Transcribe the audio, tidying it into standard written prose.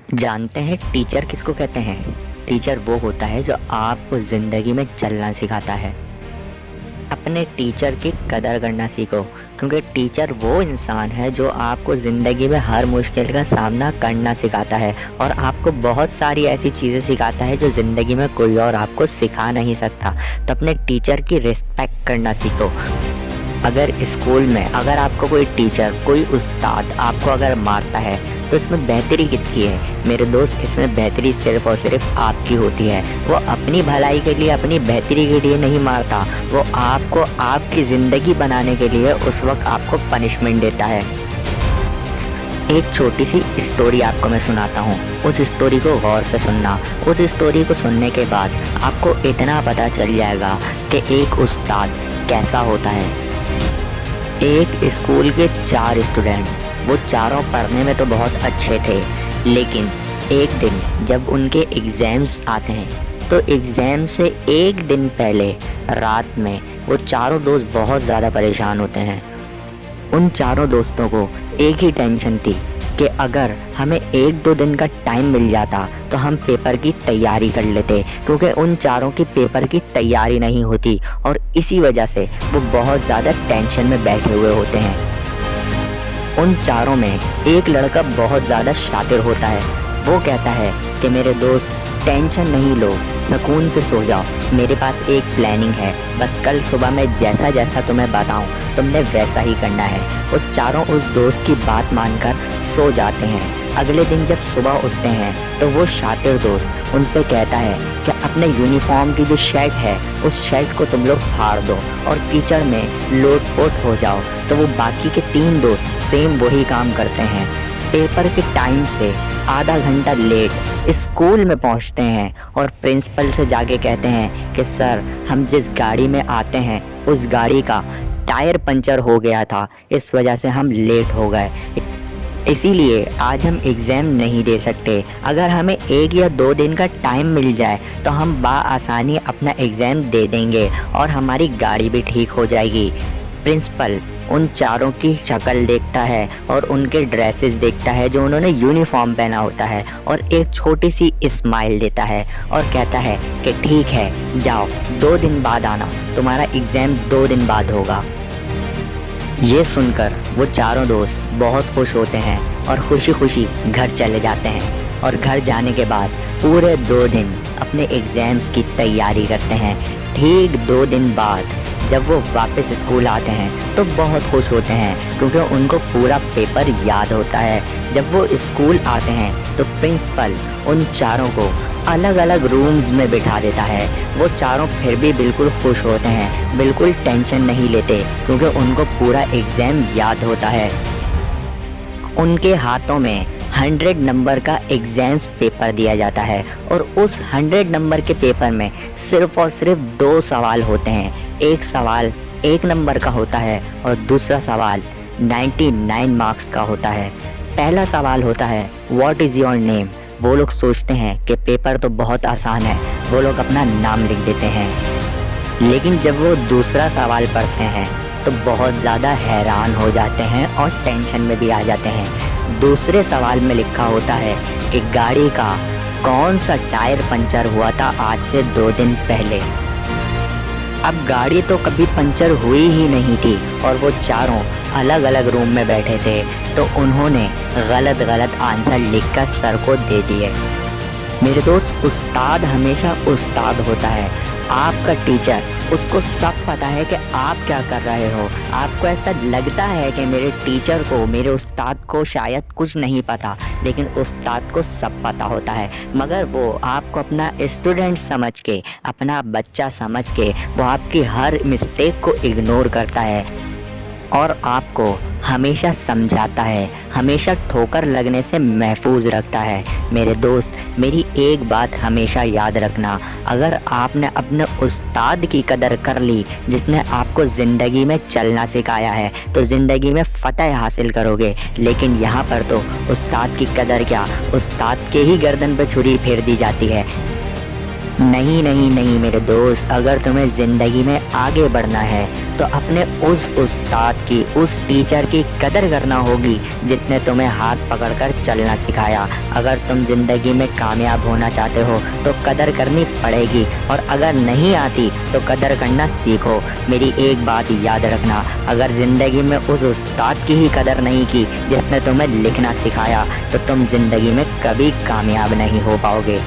जानते हैं टीचर किसको कहते हैं? टीचर वो होता है जो आपको ज़िंदगी में चलना सिखाता है। अपने टीचर की कदर करना सीखो, क्योंकि टीचर वो इंसान है जो आपको ज़िंदगी में हर मुश्किल का सामना करना सिखाता है और आपको बहुत सारी ऐसी चीज़ें सिखाता है जो ज़िंदगी में कोई और आपको सिखा नहीं सकता। तो अपने टीचर की रिस्पेक्ट करना सीखो। अगर स्कूल में अगर आपको कोई टीचर, कोई उस्ताद आपको अगर मारता है तो इसमें बेहतरी किसकी है? मेरे दोस्त, इसमें बेहतरी सिर्फ़ और सिर्फ आपकी होती है। वो अपनी भलाई के लिए, अपनी बेहतरी के लिए नहीं मारता, वो आपको आपकी ज़िंदगी बनाने के लिए उस वक्त आपको पनिशमेंट देता है। एक छोटी सी स्टोरी आपको मैं सुनाता हूँ, उस स्टोरी को गौर से सुनना। उस स्टोरी को सुनने के बाद आपको इतना पता चल जाएगा कि एक उस्ताद कैसा होता है। एक स्कूल के 4 स्टूडेंट, वो चारों पढ़ने में तो बहुत अच्छे थे, लेकिन एक दिन जब उनके एग्ज़ाम्स आते हैं तो एग्ज़ाम से एक दिन पहले रात में वो चारों दोस्त बहुत ज़्यादा परेशान होते हैं। उन चारों दोस्तों को एक ही टेंशन थी कि अगर हमें 1-2 दिन का टाइम मिल जाता तो हम पेपर की तैयारी कर लेते, क्योंकि उन चारों की पेपर की तैयारी नहीं होती और इसी वजह से वो बहुत ज़्यादा टेंशन में बैठे हुए होते हैं। उन चारों में एक लड़का बहुत ज़्यादा शातिर होता है। वो कहता है कि मेरे दोस्त, टेंशन नहीं लो, सुकून से सो जाओ, मेरे पास एक प्लानिंग है, बस कल सुबह मैं जैसा जैसा तुम्हें बताऊं तुमने वैसा ही करना है। वो चारों उस दोस्त की बात मानकर सो जाते हैं। अगले दिन जब सुबह उठते हैं तो वो शातिर दोस्त उनसे कहता है कि अपने यूनिफॉर्म की जो शर्ट है उस शर्ट को तुम लोग फाड़ दो और कीचड़ में लोट-पोट हो जाओ। तो वो बाकी के 3 दोस्त सेम वही काम करते हैं। पेपर के टाइम से आधा घंटा लेट स्कूल में पहुंचते हैं और प्रिंसिपल से जाके कहते हैं कि सर, हम जिस गाड़ी में आते हैं उस गाड़ी का टायर पंचर हो गया था, इस वजह से हम लेट हो गए, इसीलिए आज हम एग्ज़ाम नहीं दे सकते। अगर हमें 1 या 2 दिन का टाइम मिल जाए तो हम बआसानी अपना एग्ज़ाम दे देंगे और हमारी गाड़ी भी ठीक हो जाएगी। प्रिंसिपल उन चारों की शक्ल देखता है और उनके ड्रेसेस देखता है जो उन्होंने यूनिफॉर्म पहना होता है और एक छोटी सी स्माइल देता है और कहता है कि ठीक है, जाओ 2 दिन बाद आना, तुम्हारा एग्ज़ाम 2 दिन बाद होगा। ये सुनकर वो चारों दोस्त बहुत खुश होते हैं और खुशी खुशी घर चले जाते हैं और घर जाने के बाद पूरे 2 दिन अपने एग्ज़ाम्स की तैयारी करते हैं। ठीक 2 दिन बाद जब वो वापस स्कूल आते हैं तो बहुत खुश होते हैं, क्योंकि उनको पूरा पेपर याद होता है। जब वो स्कूल आते हैं तो प्रिंसिपल उन चारों को अलग अलग रूम्स में बिठा देता है। वो चारों फिर भी बिल्कुल खुश होते हैं, बिल्कुल टेंशन नहीं लेते, क्योंकि उनको पूरा एग्ज़ाम याद होता है। उनके हाथों में 100 नंबर का एग्ज़ाम्स पेपर दिया जाता है और उस 100 नंबर के पेपर में सिर्फ़ और सिर्फ 2 सवाल होते हैं। एक सवाल 1 नंबर का होता है और दूसरा सवाल 99 मार्क्स का होता है। पहला सवाल होता है व्हाट इज़ योर नेम। वो लोग सोचते हैं कि पेपर तो बहुत आसान है, वो लोग अपना नाम लिख देते हैं, लेकिन जब वो दूसरा सवाल पढ़ते हैं तो बहुत ज़्यादा हैरान हो जाते हैं और टेंशन में भी आ जाते हैं। दूसरे सवाल में लिखा होता है कि गाड़ी का कौन सा टायर पंचर हुआ था आज से 2 दिन पहले। अब गाड़ी तो कभी पंचर हुई ही नहीं थी और वो चारों अलग अलग रूम में बैठे थे, तो उन्होंने गलत गलत आंसर लिखकर सर को दे दिए। मेरे दोस्त, उस्ताद हमेशा उस्ताद होता है। आपका टीचर, उसको सब पता है कि आप क्या कर रहे हो। आपको ऐसा लगता है कि मेरे टीचर को, मेरे उस्ताद को शायद कुछ नहीं पता, लेकिन उस्ताद को सब पता होता है। मगर वो आपको अपना स्टूडेंट समझ के, अपना बच्चा समझ के वो आपकी हर मिस्टेक को इग्नोर करता है और आपको हमेशा समझाता है, हमेशा ठोकर लगने से महफूज रखता है। मेरे दोस्त, मेरी एक बात हमेशा याद रखना, अगर आपने अपने उस्ताद की कदर कर ली जिसने आपको ज़िंदगी में चलना सिखाया है तो ज़िंदगी में फ़तह हासिल करोगे। लेकिन यहाँ पर तो उस्ताद की कदर क्या, उस्ताद के ही गर्दन पर छुरी फेर दी जाती है। नहीं नहीं नहीं मेरे दोस्त, अगर तुम्हें ज़िंदगी में आगे बढ़ना है तो अपने उस उस्ताद की, उस टीचर की कदर करना होगी जिसने तुम्हें हाथ पकड़कर चलना सिखाया। अगर तुम ज़िंदगी में कामयाब होना चाहते हो तो कदर करनी पड़ेगी, और अगर नहीं आती तो कदर करना सीखो। मेरी एक बात याद रखना, अगर ज़िंदगी में उस उस्ताद की ही कदर नहीं की जिसने तुम्हें लिखना सिखाया तो तुम ज़िंदगी में कभी कामयाब नहीं हो पाओगे।